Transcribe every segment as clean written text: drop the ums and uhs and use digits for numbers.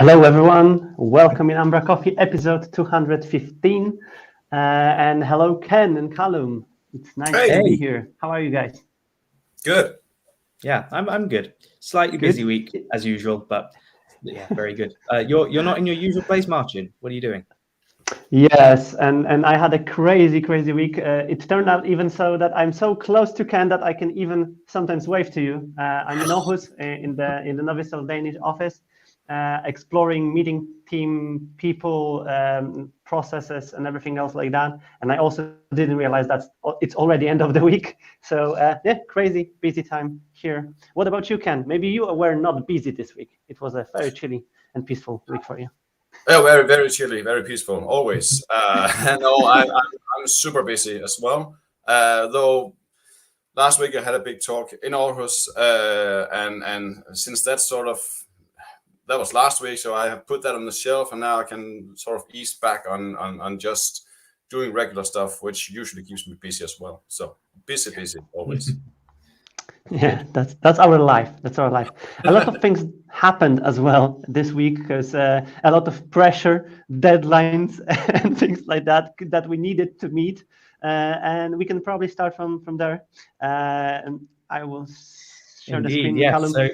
Hello, everyone. Welcome in umbraCoffee episode 215. And hello, Kenn and Callum. It's nice to be here. How are you guys? Good. Yeah, I'm good. Slightly busy week as usual, but yeah, very good. You're not in your usual place, Marcin. What are you doing? Yes, and I had a crazy week. It turned out even so that I'm so close to Kenn that I can even sometimes wave to you. I'm in Aarhus in the Novisel Danish office, exploring, meeting team people, processes, and everything else like that. And I also didn't realize that it's already end of the week. So yeah, crazy busy time here. What about you, Kenn? Maybe you were not busy this week. It was a very chilly and peaceful week for you. Oh, very chilly, very peaceful, always. No, I'm super busy as well. Though last week I had a big talk in Aarhus, and since that was last week, so I have put that on the shelf, and now I can sort of ease back on just doing regular stuff, which usually keeps me busy as well. So busy always. Yeah, that's our life. That's our life. A lot of things happened as well this week because a lot of pressure, deadlines, and things like that we needed to meet. And we can probably start from there. And I will share the screen. Yes. Callum. So,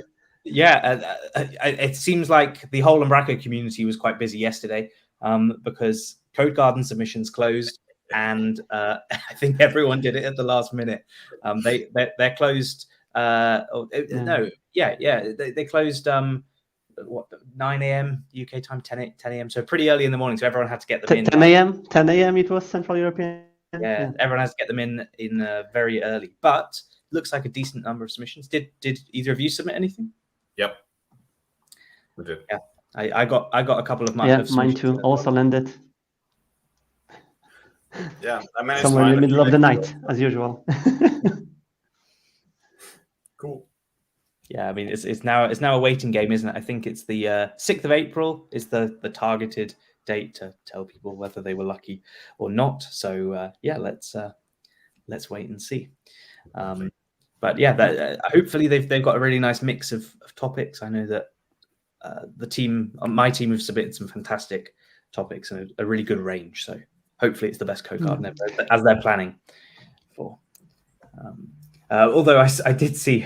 yeah, it seems like the whole Umbraco community was quite busy yesterday because Code Garden submissions closed. And I think everyone did it at the last minute. They're closed. They closed 9 a.m. UK time, 10 a.m. So pretty early in the morning. So everyone had to get them in. 10 a.m. It was Central European. Yeah, everyone has to get them in very early. But looks like a decent number of submissions. Did either of you submit anything? Yep, we did. Yeah, I got a couple of mine. Yeah, mine too. Also landed. Yeah, I managed somewhere in the middle of the night, as usual. Cool. Yeah, I mean it's now a waiting game, isn't it? I think it's the 6th of April is the targeted date to tell people whether they were lucky or not. So yeah, let's wait and see. But yeah, hopefully they've got a really nice mix of topics. I know that my team have submitted some fantastic topics and a really good range. So hopefully it's the best Code Garden ever, as they're planning for. Although I did see,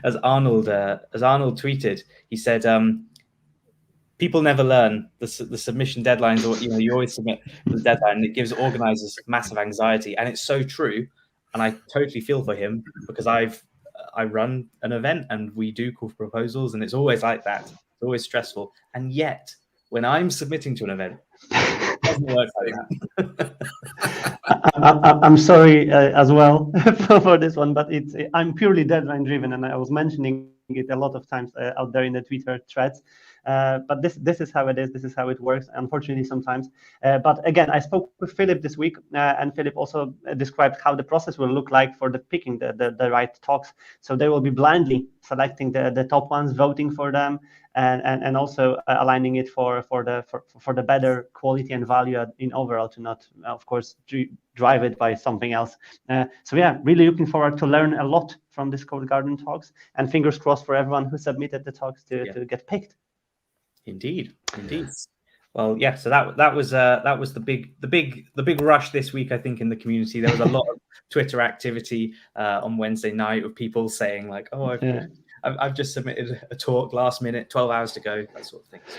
as Arnold tweeted, he said, people never learn the submission deadlines, or you always submit the deadline. It gives organizers massive anxiety, and it's so true. And I totally feel for him because I run an event and we do call for proposals, and it's always like that. It's always stressful, and yet when I'm submitting to an event, it doesn't work like that. I'm sorry as well for this one, but I'm purely deadline driven, and I was mentioning it a lot of times out there in the Twitter threads. But this is how it is. This is how it works, unfortunately, sometimes. But again, I spoke with Philip this week, and Philip also described how the process will look like for the picking the right talks. So they will be blindly selecting the top ones, voting for them, and also aligning it for the better quality and value in overall, to not, of course, drive it by something else. So yeah, really looking forward to learn a lot from this Code Garden talks, and fingers crossed for everyone who submitted the talks to get picked. Indeed. Well, yeah. So that was the big rush this week. I think in the community there was a lot of Twitter activity on Wednesday night of people saying like, "Oh, I've just submitted a talk last minute, 12 hours to go," that sort of thing. So,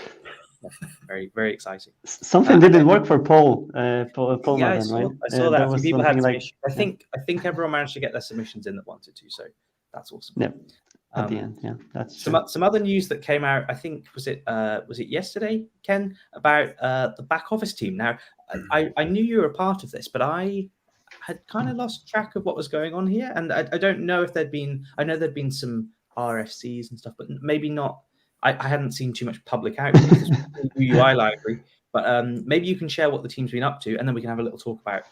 yeah, very very exciting. Something didn't work for Paul. Yeah, I saw that. People had submissions. I think everyone managed to get their submissions in that wanted to. So that's awesome. Yeah. At the end, yeah, that's some other news that came out. I think was it yesterday, Kenn, about the back office team. Now, I knew you were a part of this, but I had kind of lost track of what was going on here, and I don't know if there'd been. I know there'd been some RFCs and stuff, but maybe not. I hadn't seen too much public outreach in the UI library, but maybe you can share what the team's been up to, and then we can have a little talk about,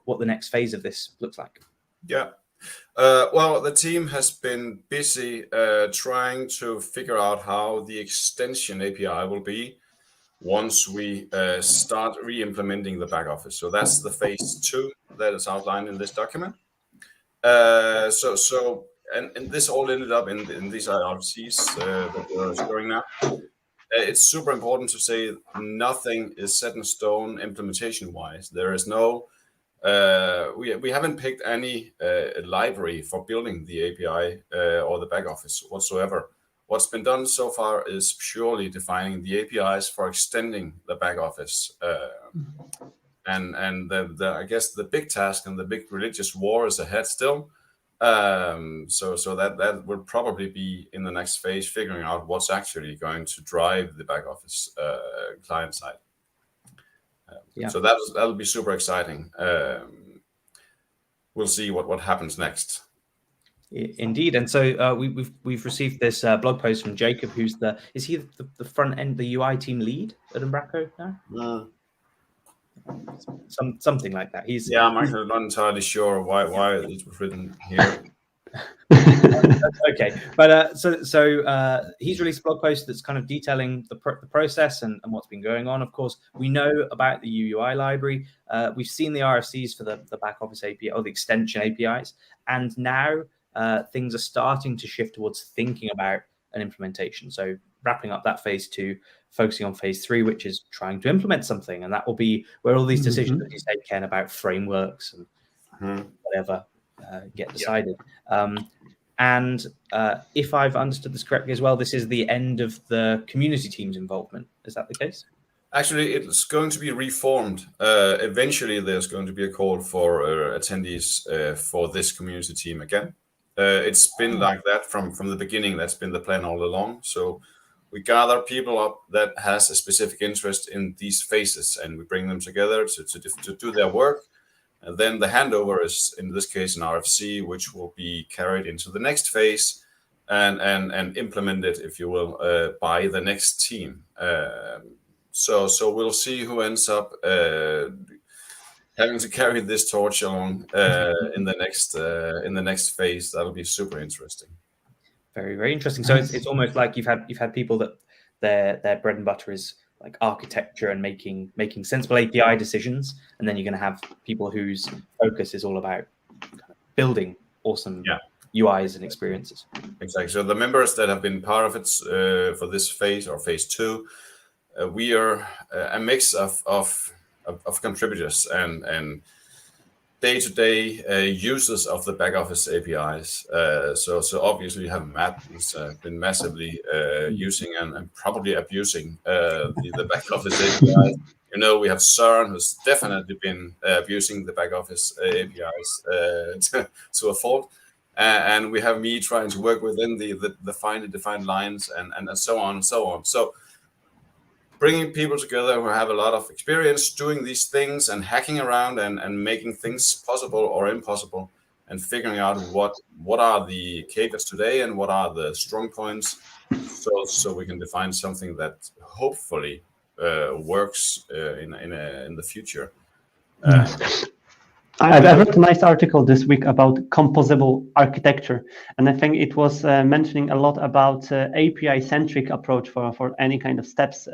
what the next phase of this looks like. Yeah. Well, the team has been busy trying to figure out how the extension API will be once we start re-implementing the back office. So that's the phase 2 that is outlined in this document. And this all ended up in these RFCs that we're showing now. it's super important to say nothing is set in stone implementation-wise. There is no, we haven't picked any library for building the API or the back office whatsoever. What's been done so far is purely defining the APIs for extending the back office. And I guess the big task and the big religious war is ahead still. So that will probably be in the next phase, figuring out what's actually going to drive the back office client side. So that'll be super exciting. We'll see what happens next. Indeed, and so we've received this blog post from Jacob, who's is he the front end, the UI team lead at Umbraco now? Something like that. I'm actually not entirely sure why it was written here. Okay, but so he's released a blog post that's kind of detailing the process and what's been going on. Of course, we know about the UUI library. We've seen the RFCs for the back office API or the extension APIs, and now things are starting to shift towards thinking about an implementation. So wrapping up that phase 2, focusing on phase 3, which is trying to implement something, and that will be where all these decisions that you say, Ken, about frameworks and whatever get decided. And if I've understood this correctly as well, this is the end of the community team's involvement. Is that the case? Actually, it's going to be reformed. Eventually, there's going to be a call for attendees for this community team again. It's been like that from the beginning. That's been the plan all along. So we gather people up that has a specific interest in these phases, and we bring them together to do their work. And then the handover is, in this case, an RFC, which will be carried into the next phase and implemented, if you will, by the next team. So we'll see who ends up having to carry this torch along in the next phase. That'll be super interesting. Very, very interesting. So it's almost like you've had people that their bread and butter is like architecture and making sensible API decisions, and then you're going to have people whose focus is all about kind of building awesome UIs and experiences. Exactly. So the members that have been part of it for this phase or phase 2, we are a mix of contributors and day-to-day users of the back office APIs. So obviously you have Matt, who's been massively using and probably abusing the back office APIs. You know, we have Søren, who's definitely been abusing the back office APIs to a fault. And we have me trying to work within the finely defined lines and so on and so on. So bringing people together who have a lot of experience doing these things and hacking around and making things possible or impossible, and figuring out what are the caveats today and what are the strong points, so we can define something that hopefully works in the future. I read a nice article this week about composable architecture, and I think it was mentioning a lot about API-centric approach for any kind of steps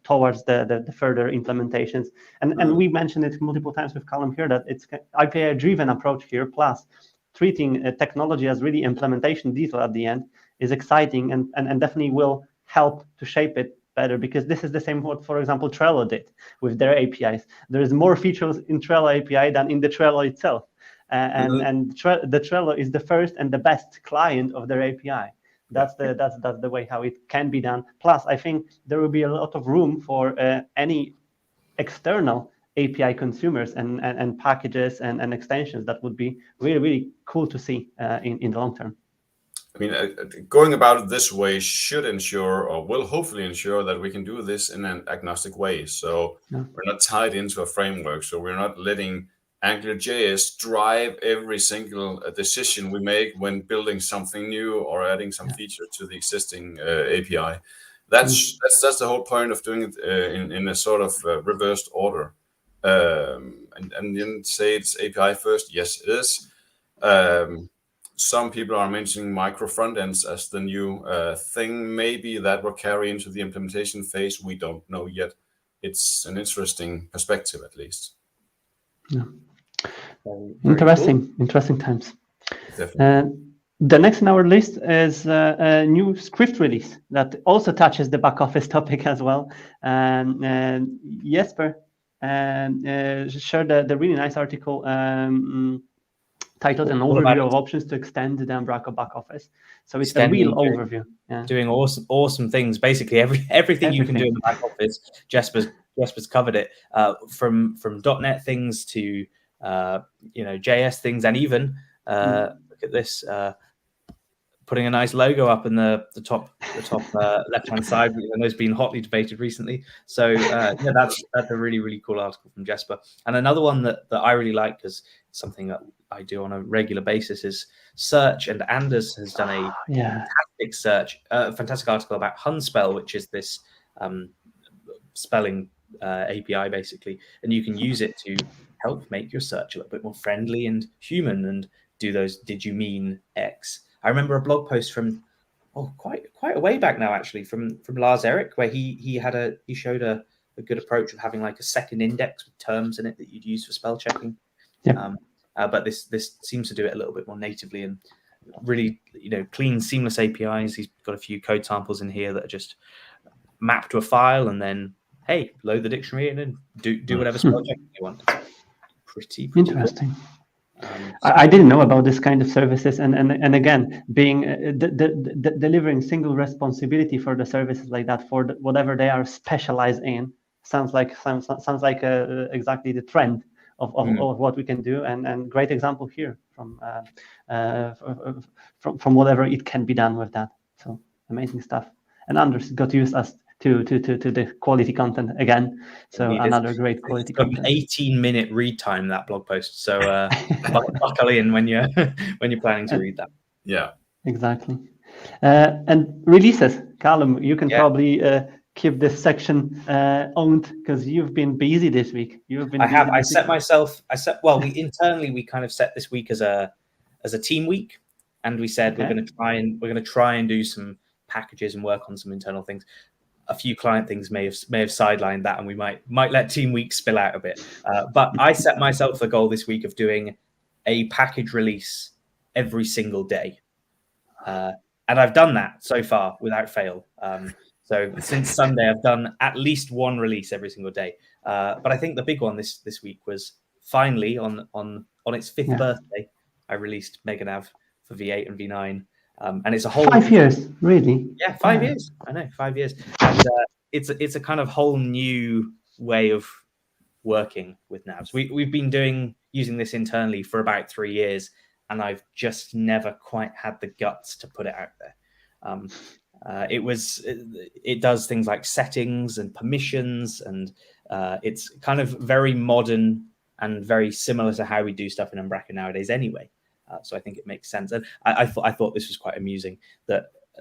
towards the further implementations. And we mentioned it multiple times with Callum here that it's API-driven approach here, plus treating technology as really implementation detail at the end is exciting and definitely will help to shape it better, because this is the same what, for example, Trello did with their APIs. There is more features in Trello API than in the Trello itself. The Trello is the first and the best client of their API. That's the way how it can be done. Plus, I think there will be a lot of room for any external API consumers and packages and extensions that would be really, really cool to see in the long term. I mean, going about it this way should ensure, or will hopefully ensure, that we can do this in an agnostic way. So we're not tied into a framework. So we're not letting AngularJS drive every single decision we make when building something new or adding some feature to the existing API. That's the whole point of doing it in a sort of reversed order. And then say it's API first. Yes, it is. Some people are mentioning micro front ends as the new thing. Maybe that will carry into the implementation phase. We don't know yet. It's an interesting perspective, at least. Yeah. Interesting times. The next in our list is a new Skrift release that also touches the back office topic as well. And Jesper shared the really nice article titled "An Overview of Options to Extend the Umbraco Back Office." So it's a real overview. Yeah. Doing awesome things. Basically, everything you can do in the back office. Jesper's covered it, from .NET things to JS things, and even look at this. Putting a nice logo up in the top left-hand side, which I know has been hotly debated recently. So that's a really cool article from Jesper. And another one that I really like, because it's something that I do on a regular basis, is search. And Anders has done a fantastic article about Hunspell, which is this spelling API basically, and you can use it to help make your search a little bit more friendly and human, and do those "Did you mean X?" I remember a blog post from quite a way back now, actually, from Lars Erik, where he showed a good approach of having like a second index with terms in it that you'd use for spell checking. Yeah. But this seems to do it a little bit more natively, and really clean, seamless APIs. He's got a few code samples in here that are just mapped to a file, and then load the dictionary in and do whatever spell checking you want. Pretty interesting. Cool. I didn't know about this kind of services, and again, being delivering single responsibility for the services like that for whatever they are specialized in sounds like exactly the trend of what we can do, and great example here from whatever it can be done with that. So amazing stuff. And Anders got used us to the quality content again. So another great quality content. 18-minute read time, that blog post. So buckle in when you're planning to read that. Yeah, exactly. And releases, Callum, you can probably keep this section owned, because you've been busy this week. You've been. We kind of set this week as a team week, and we said we're going to try and do some packages and work on some internal things. A few client things may have sidelined that, and we might let team week spill out a bit. But I set myself the goal this week of doing a package release every single day, and I've done that so far without fail. So since Sunday, I've done at least one release every single day. But I think the big one this week was finally on its 5th birthday, I released MegaNav for V8 and V9. And it's a whole 5 years, really. Yeah, 5 years. I know, 5 years. And it's a kind of whole new way of working with navs. We've been using this internally for about 3 years, and I've just never quite had the guts to put it out there. It does things like settings and permissions, and it's kind of very modern and very similar to how we do stuff in Umbraco nowadays anyway. So I think it makes sense. And I thought this was quite amusing.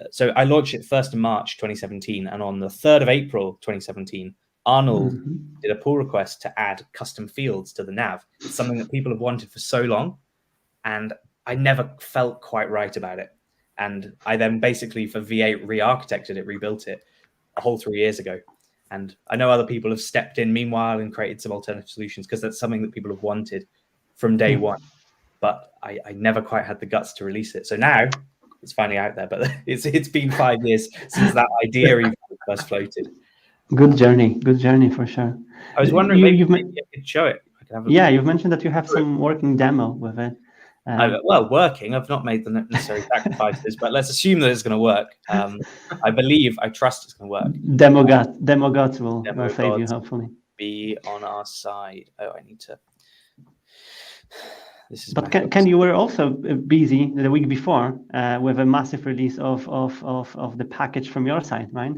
So I launched it 1st of March 2017, and on the 3rd of April 2017, Arnold did a pull request to add custom fields to the nav. It's something that people have wanted for so long, and I never felt quite right about it. And I then basically for V8 re-architected it, rebuilt it a whole 3 years ago. And I know other people have stepped in meanwhile and created some alternative solutions, because that's something that people have wanted from day one. But I never quite had the guts to release it. So now it's finally out there. But it's been 5 years since that idea even first floated. Good journey for sure. I was wondering maybe I could show it. You've mentioned that you have some working demo with it. Working. I've not made the necessary sacrifices, but let's assume that it's going to work. I trust it's going to work. Demo gods will save you, hopefully. Be on our side. Oh, I need to. But Ken, you were also busy the week before with a massive release of the package from your side, right?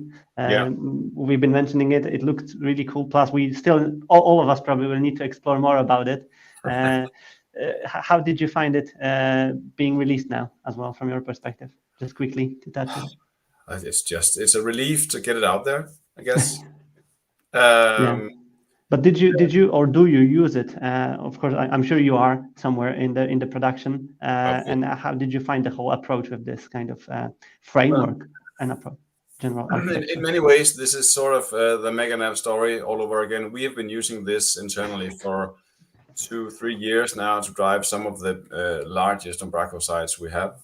We've been mentioning it. It looked really cool. Plus, we still, all of us probably will need to explore more about it. How did you find it being released now as well, from your perspective? Just quickly to touch it. It's a relief to get it out there, I guess. But did you or do you use it? Of course, I'm sure you are somewhere in the production. And how did you find the whole approach with this kind of framework and approach? General in many ways, this is sort of the MegaNav story all over again. We have been using this internally for 2-3 years now to drive some of the largest Umbraco sites we have.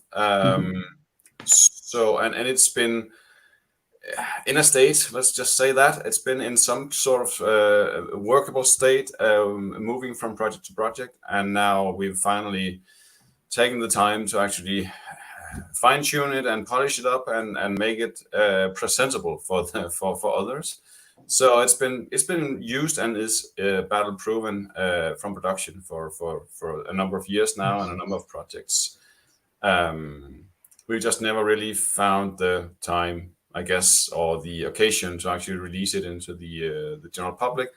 So and it's been in a state, let's just say that it's been in some sort of workable state, moving from project to project, and now we've finally taken the time to actually fine tune it and polish it up and make it presentable for others. So it's been used and is battle proven from production for a number of years now and a number of projects. We just never really found the time, I guess, or the occasion to actually release it into the general public.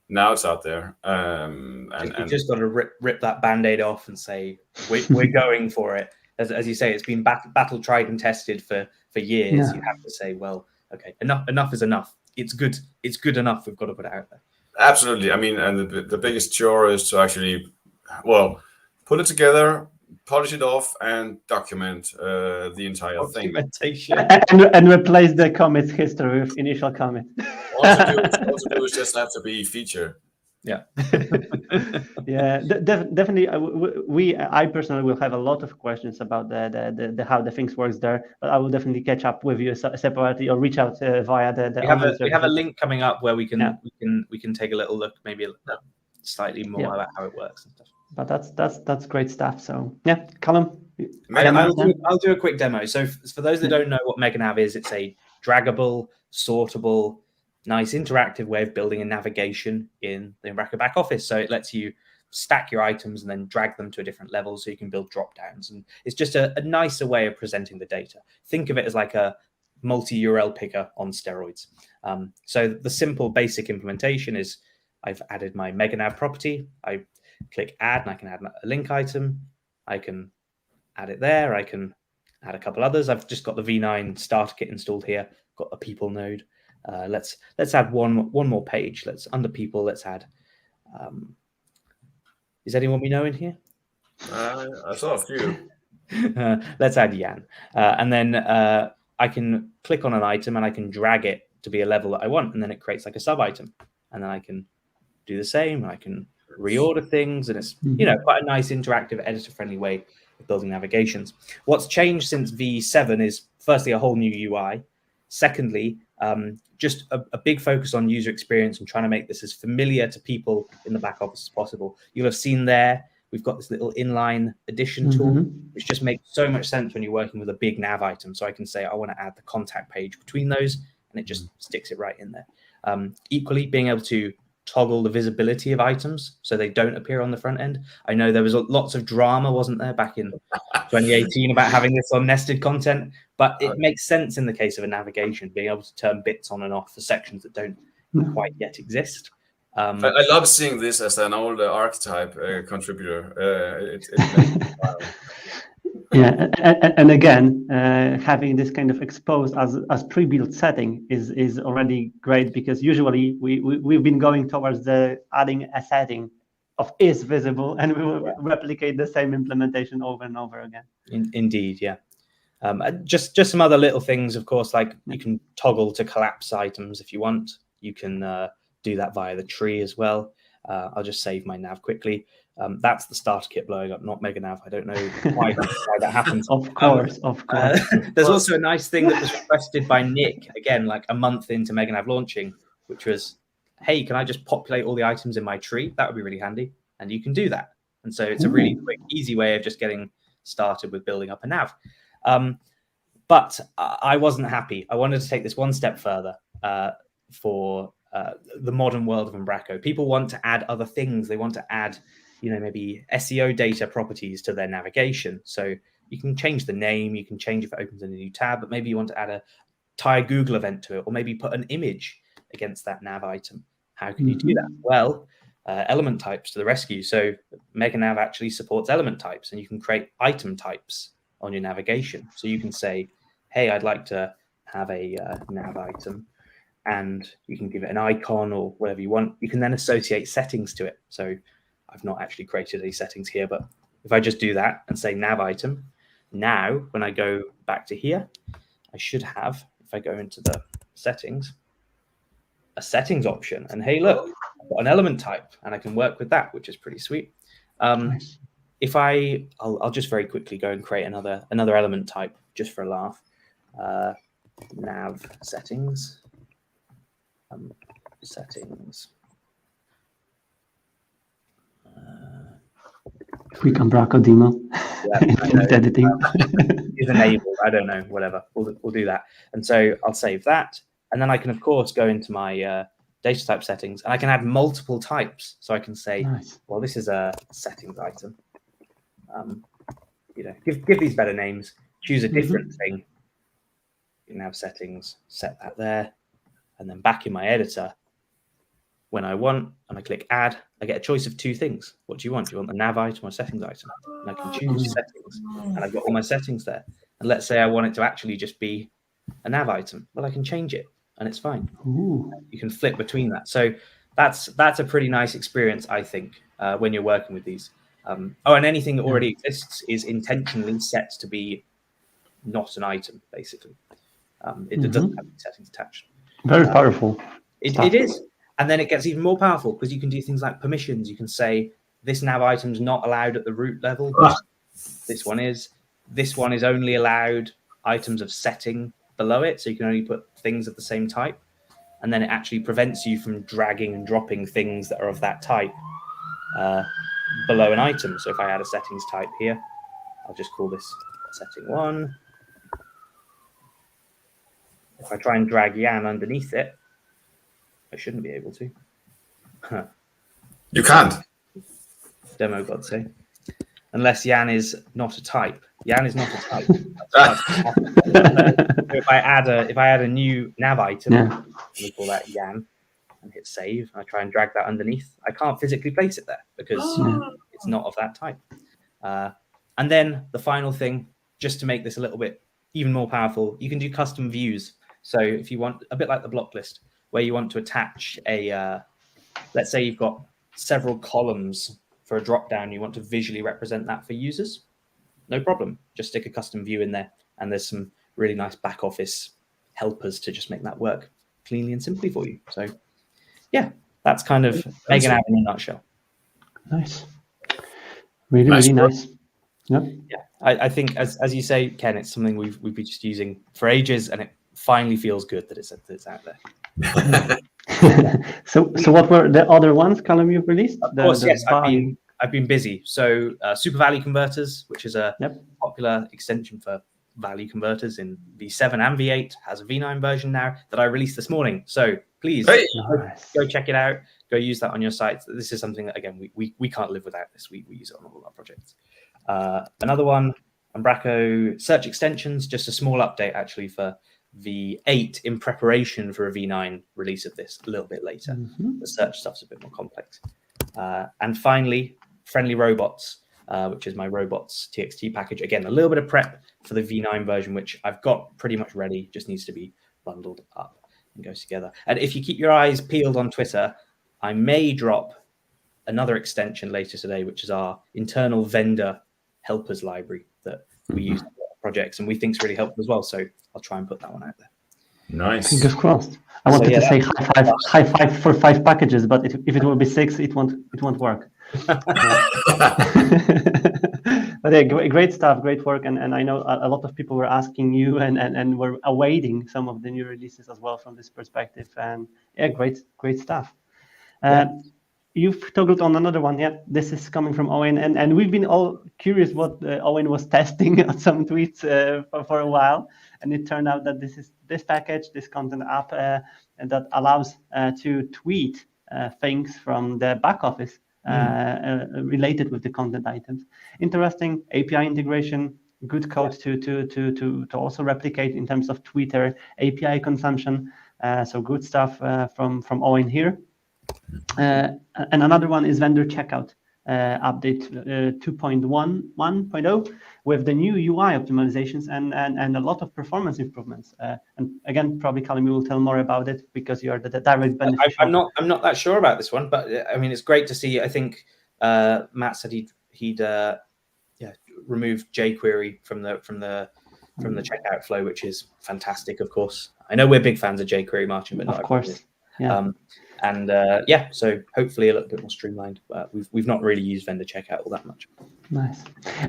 Now it's out there, and you just got to rip that band-aid off and say we're going for it. As you say, it's been battle tried and tested for years. Yeah. You have to say, well, okay, enough is enough. It's good enough. We've got to put it out there. Absolutely. I mean, and the biggest chore is to actually, well, put it together, polish it off, and document the entire thing. And replace the commit history with initial commit. Also do is just have to be feature. Yeah. Yeah, definitely. I personally will have a lot of questions about the how the things works there, but I will definitely catch up with you separately or reach out via the. We have a link coming up where we can take a little look, maybe slightly more about how it works and stuff. But that's great stuff. So yeah, Callum. I'll do a quick demo. So for those that don't know what MegaNav is, it's a draggable, sortable, nice interactive way of building a navigation in the Umbraco back office. So it lets you stack your items and then drag them to a different level so you can build drop downs. And it's just a nicer way of presenting the data. Think of it as like a multi-URL picker on steroids. So the simple basic implementation is I've added my MegaNav property. I click add and I can add a link item. I can add it there. I can add a couple others. I've just got the V9 starter kit installed here. Got a people node. Let's add one more page. Under people, let's add. Is anyone we know in here? I saw a few. Let's add Jan, and then I can click on an item and I can drag it to be a level that I want, and then it creates like a sub item, and then I can do the same. I can reorder things, and it's quite a nice interactive, editor-friendly way of building navigations. What's changed since V7 is firstly a whole new UI. Secondly, just a big focus on user experience and trying to make this as familiar to people in the back office as possible. You'll have seen there, we've got this little inline addition tool, which just makes so much sense when you're working with a big nav item. So I can say, I want to add the contact page between those, and it just sticks it right in there. Equally, being able to toggle the visibility of items so they don't appear on the front end. I know there was lots of drama, wasn't there, back in 2018 about having this on nested content, but it makes sense in the case of a navigation, being able to turn bits on and off for sections that don't quite yet exist. I love seeing this as an old archetype contributor. Yeah, and again, having this kind of exposed as pre-built setting is already great, because usually we've been going towards the adding a setting of is visible, and we will replicate the same implementation over and over again. Indeed, yeah. Just some other little things, of course, like you can toggle to collapse items if you want. You can do that via the tree as well. I'll just save my nav quickly. That's the starter kit blowing up, not MegaNav. I don't know why that happens. Of course. There's also a nice thing that was requested by Nick, again, like a month into MegaNav launching, which was, hey, can I just populate all the items in my tree? That would be really handy. And you can do that. And so it's a really quick, easy way of just getting started with building up a nav. But I wasn't happy. I wanted to take this one step further for the modern world of Umbraco. People want to add other things. They want to add, maybe SEO data properties to their navigation. So you can change the name, you can change if it opens in a new tab, but maybe you want to add tie a Google event to it, or maybe put an image against that nav item. How can you do that? Well, element types to the rescue. So MegaNav actually supports element types, and you can create item types on your navigation. So you can say, hey, I'd like to have a nav item, and you can give it an icon or whatever you want. You can then associate settings to it. So I've not actually created any settings here, but if I just do that and say nav item, now when I go back to here, I should have, if I go into the settings, a settings option. And hey, look, I've got an element type, and I can work with that, which is pretty sweet. Nice. If I'll just very quickly go and create another element type just for a laugh. Nav settings. Settings. Quick Umbraco demo. Yeah, Editing. Is enabled. I don't know. Whatever. We'll do that. And so I'll save that, and then I can of course go into my data type settings, and I can add multiple types. So I can say, Nice. well, this is a settings item. Give these better names. Choose a different thing. You can have settings. Set that there, and then back in my editor, when I want, and I click add, I get a choice of two things. What do you want? Do you want the nav item or settings item? And I can choose settings, and I've got all my settings there. And let's say I want it to actually just be a nav item. Well, I can change it, and it's fine. Ooh. You can flip between that. So that's a pretty nice experience, I think, when you're working with these. And anything that already exists is intentionally set to be not an item, basically. It doesn't have any settings attached. Very powerful. It is. And then it gets even more powerful because you can do things like permissions. You can say this nav item's not allowed at the root level. This one is. This one is only allowed items of setting below it. So you can only put things of the same type. And then it actually prevents you from dragging and dropping things that are of that type below an item. So if I add a settings type here, I'll just call this setting 1. If I try and drag Jan underneath it, I shouldn't be able to. You can't. Demo God say. Unless Jan is not a type. Jan is not a type. If I add a new nav item, we call that Jan, and hit save, and I try and drag that underneath, I can't physically place it there because it's not of that type. And then the final thing, just to make this a little bit even more powerful, you can do custom views. So if you want, a bit like the block list, where you want to attach let's say you've got several columns for a drop down, you want to visually represent that for users, no problem. Just stick a custom view in there, and there's some really nice back office helpers to just make that work cleanly and simply for you. So yeah, that's kind of Mega Nav in a nutshell. Nice. Really, really nice. Yep. Yeah, I think as you say, Ken, it's something we've been just using for ages, and it finally feels good that it's out there. So what were the other ones, Callum, you've released? Of course, yes. I've been busy. So Super Value Converters, which is a popular extension for value converters in V7 and V8, has a V9 version now that I released this morning. So please go check it out. Go use that on your site. This is something that, again, we can't live without this. We use it on all our projects. Another one, Umbraco search extensions, just a small update actually for V8 in preparation for a V9 release of this a little bit later. The search stuff's a bit more complex. And finally, Friendly Robots, which is my robots TXT package. Again, a little bit of prep for the V9 version, which I've got pretty much ready, just needs to be bundled up and goes together. And if you keep your eyes peeled on Twitter, I may drop another extension later today, which is our internal vendor helpers library that we use for projects and we think is really helpful as well. So I'll try and put that one out there. Nice. Fingers crossed. I wanted to say high five for 5 packages, but if it will be 6, it won't work. But yeah, great stuff, great work, and I know a lot of people were asking you and were awaiting some of the new releases as well from this perspective. And yeah, great stuff. You've toggled on another one. Yeah, this is coming from Owen, and we've been all curious what Owen was testing on some tweets for a while, and it turned out that this package, this content app, and that allows to tweet things from the back office related with the content items. Interesting API integration, good code to also replicate in terms of Twitter API consumption. So good stuff from Owen here. And another one is vendor checkout update 2.1.0 with the new UI optimizations and a lot of performance improvements. And again, probably Callum, you will tell more about it because you are the direct beneficiary. I'm not that sure about this one, but I mean, it's great to see. I think Matt said he'd removed jQuery from the checkout flow, which is fantastic. Of course, I know we're big fans of jQuery, Marcin, but not of course. Yeah. So hopefully a little bit more streamlined. We've not really used vendor checkout all that much. Nice.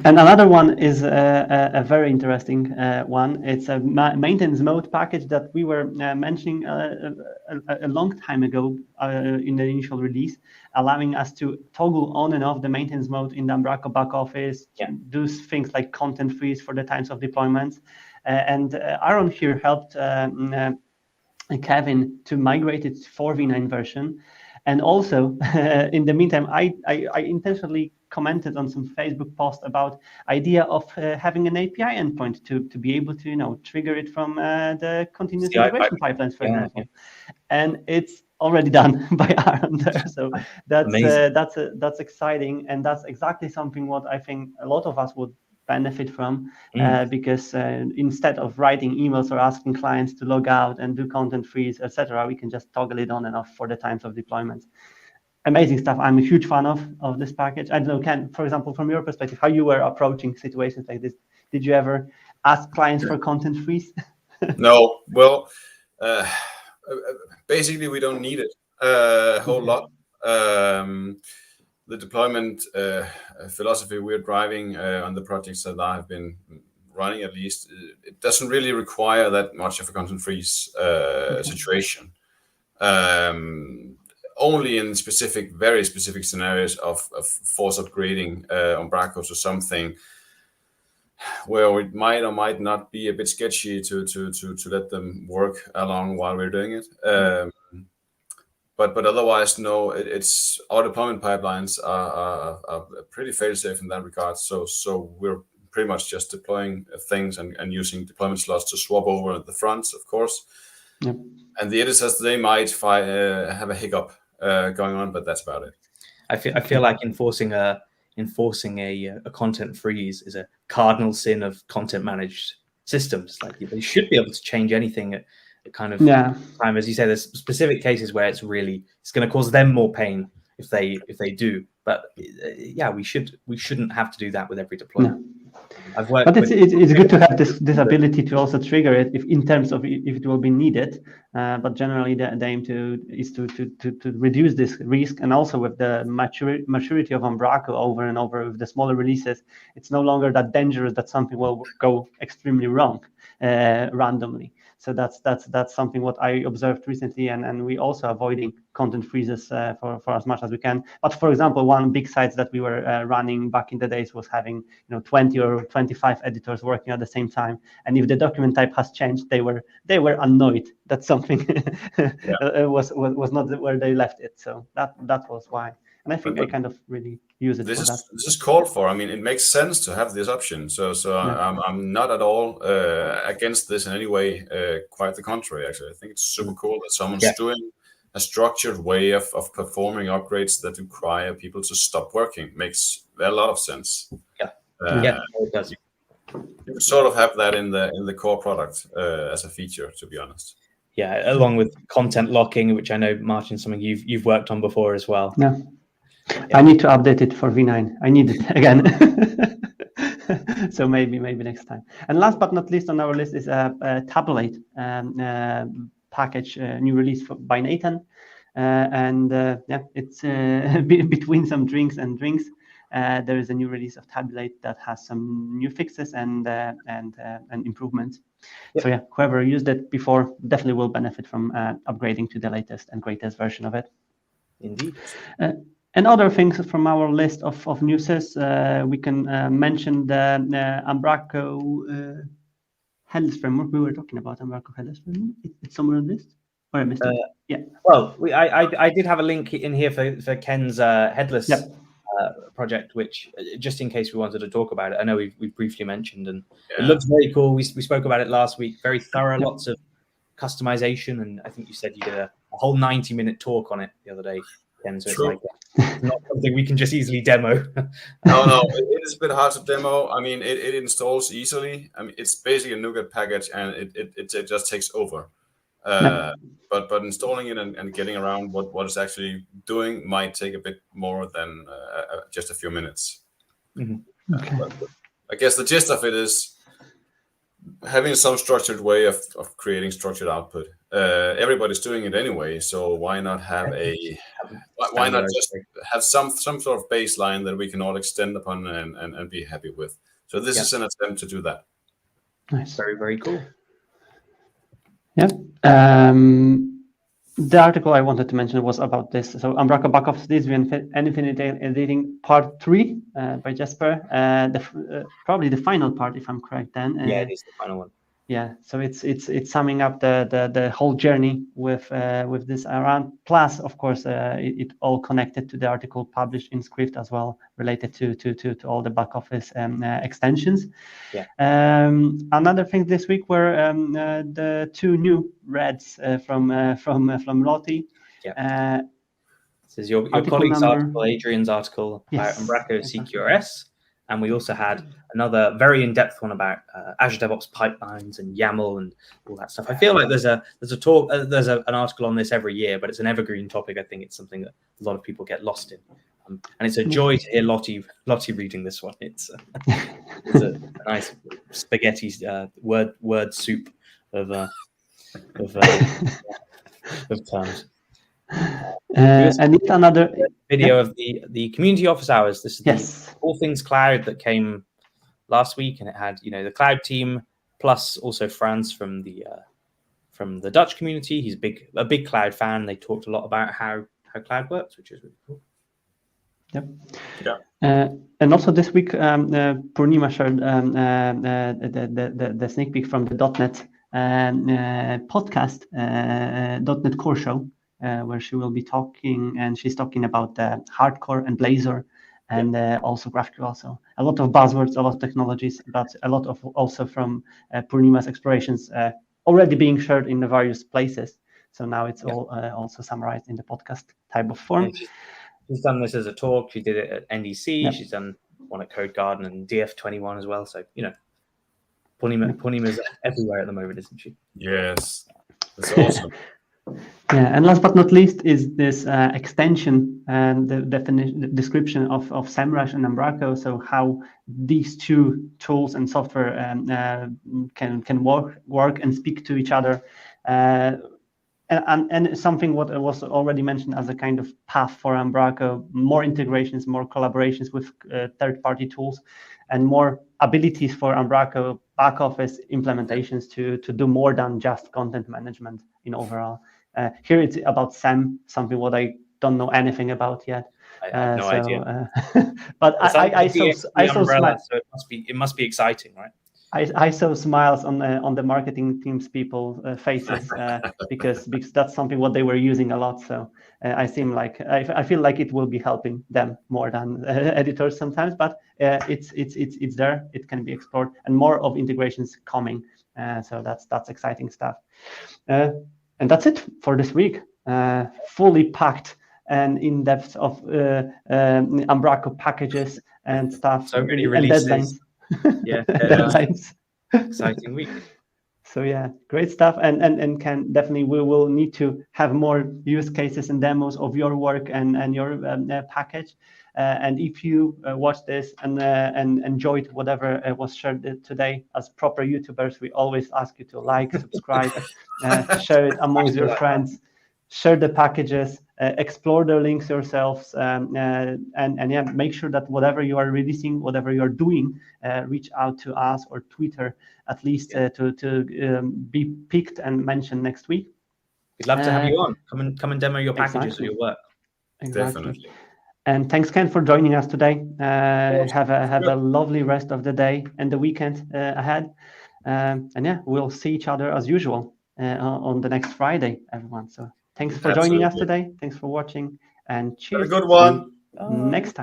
And another one is a very interesting one. It's a maintenance mode package that we were mentioning a long time ago in the initial release, allowing us to toggle on and off the maintenance mode in the Umbraco back office, do things like content freeze for the times of deployments. And Aaron here helped Kevin to migrate it for V9 version. And also, in the meantime, I intentionally commented on some Facebook post about idea of having an API endpoint to be able to trigger it from the continuous integration pipelines, for example. And it's already done by Aaron there. So that's exciting, and that's exactly something what I think a lot of us would benefit from, because instead of writing emails or asking clients to log out and do content freeze, etc., we can just toggle it on and off for the times of deployments. Amazing stuff. I'm a huge fan of this package. I don't know, Ken, for example, from your perspective, how you were approaching situations like this. Did you ever ask clients for content freeze? No. Well, basically, we don't need it a whole lot. The deployment philosophy we're driving on the projects that I've been running, at least, it doesn't really require that much of a content freeze situation. Only in very specific scenarios of force upgrading Umbraco to something where it might or might not be a bit sketchy to let them work along while we're doing it. But otherwise, no. It's our deployment pipelines are pretty fail-safe in that regard. So we're pretty much just deploying things and using deployment slots to swap over at the fronts, of course. Yep. And the editors, they might have a hiccup going on, but that's about it. I feel like enforcing a content freeze is a cardinal sin of content managed systems. Like, they should be able to change anything at kind of time. As you say, there's specific cases where it's going to cause them more pain if they do. But we shouldn't have to do that with every deployment. No. But it's good to have this ability to also trigger it in terms of if it will be needed. But generally, the aim is to reduce this risk, and also with the maturity of Umbraco over and over with the smaller releases, it's no longer that dangerous that something will go extremely wrong randomly. So that's something what I observed recently, and we also avoiding content freezes for as much as we can. But for example, one big site that we were running back in the days was having 20 or 25 editors working at the same time, and if the document type has changed, they were annoyed that something was not where they left it. So that was why. And I think I kind of really use it for that. This is called for. I mean, it makes sense to have this option. So I'm not at all against this in any way. Quite the contrary, actually. I think it's super cool that someone's doing a structured way of performing upgrades that require people to stop working. Makes a lot of sense. It does. You sort of have that in the core product as a feature, to be honest. Yeah, along with content locking, which I know, Marcin, something you've worked on before as well. Yeah. I need to update it for V9. I need it again. So maybe next time. And last but not least on our list is a tabulate package, new release by Nathan. It's between some drinks and drinks. There is a new release of Tabulate that has some new fixes and improvements. Yep. So whoever used it before definitely will benefit from upgrading to the latest and greatest version of it. Indeed. And other things from our list of newses, we can mention the Umbraco headless framework. We were talking about Umbraco headless framework. It's somewhere on this, or I missed it. Yeah. Well, I did have a link in here for Ken's headless project, which just in case we wanted to talk about it, I know we've briefly mentioned, and it looks very cool. We spoke about it last week. Very thorough, lots of customization, and I think you said you did a whole 90-minute talk on it the other day. So it's like not something we can just easily demo. No, it is a bit hard to demo. I mean, it installs easily. I mean, it's basically a NuGet package, and it just takes over. But installing it and getting around what it's actually doing might take a bit more than just a few minutes. Mm-hmm. Okay. But I guess the gist of it is having some structured way of creating structured output. Everybody's doing it anyway, so why not have why not just have some sort of baseline that we can all extend upon and be happy with? So this is an attempt to do that. Nice. Very, very cool. Yeah. The article I wanted to mention was about this. So Umbraco backoffice listview and infinite editing part 3 by Jesper. Probably the final part, if I'm correct. Then. Yeah, it is the final one. Yeah, so it's summing up the whole journey with this around. Plus, of course, it all connected to the article published in Skrift as well, related to all the back office extensions. Yeah. Another thing this week were the 2 new reads from Lottie. Yeah. This is your colleague's article, Adrian's article about Umbraco CQRS. And we also had another very in-depth one about Azure DevOps pipelines and YAML and all that stuff. I feel like there's an article on this every year, but it's an evergreen topic. I think it's something that a lot of people get lost in, and it's a joy to hear Lottie reading this one. It's a nice spaghetti word soup of terms. And it's another video of the community office hours. This is the All Things Cloud that came last week, and it had the cloud team plus also Franz from the Dutch community. He's a big cloud fan. They talked a lot about how cloud works, which is really cool. Yep. Yeah. And also this week, Purnima shared the sneak peek from the .NET podcast, .NET Core Show. Where she will be talking, and she's talking about hardcore and Blazor, and also GraphQL. So a lot of buzzwords, a lot of technologies, but a lot of also from Purnima's explorations already being shared in the various places. So now it's all also summarized in the podcast type of form. Yeah, she's done this as a talk. She did it at NDC. She's done one at Code Garden and DF21 as well. So Purnima's everywhere at the moment, isn't she? Yes, that's awesome. Yeah, and last but not least is this extension and the description of SEMrush and Umbraco. So how these 2 tools and software can work and speak to each other, and something what was already mentioned as a kind of path for Umbraco: more integrations, more collaborations with third-party tools, and more abilities for Umbraco back office implementations to do more than just content management in overall. Here it's about SEM, something what I don't know anything about yet. I have no idea. But I saw smiles. So it must be exciting, right? I saw smiles on the marketing team's people faces because that's something what they were using a lot. So I feel like it will be helping them more than editors sometimes. But it's there. It can be explored, and more of integrations coming. So that's exciting stuff. And that's it for this week. Fully packed and in depth of Umbraco packages and stuff. So many releases. And deadlines. Yeah, deadlines. Exciting week. So yeah, great stuff. And Ken, definitely we will need to have more use cases and demos of your work and your package. And if you watch this and enjoyed whatever was shared today, as proper YouTubers, we always ask you to like, subscribe, share it amongst your friends, share the packages, explore the links yourselves, and make sure that whatever you are releasing, whatever you are doing, reach out to us or Twitter at least to be picked and mentioned next week. We'd love to have you on. Come and demo your packages or your work. Exactly. Definitely. And thanks, Ken, for joining us today. Have a lovely rest of the day and the weekend ahead. And we'll see each other as usual on the next Friday, everyone. So thanks for joining us today. Thanks for watching, and cheers. Have a good one. Next time.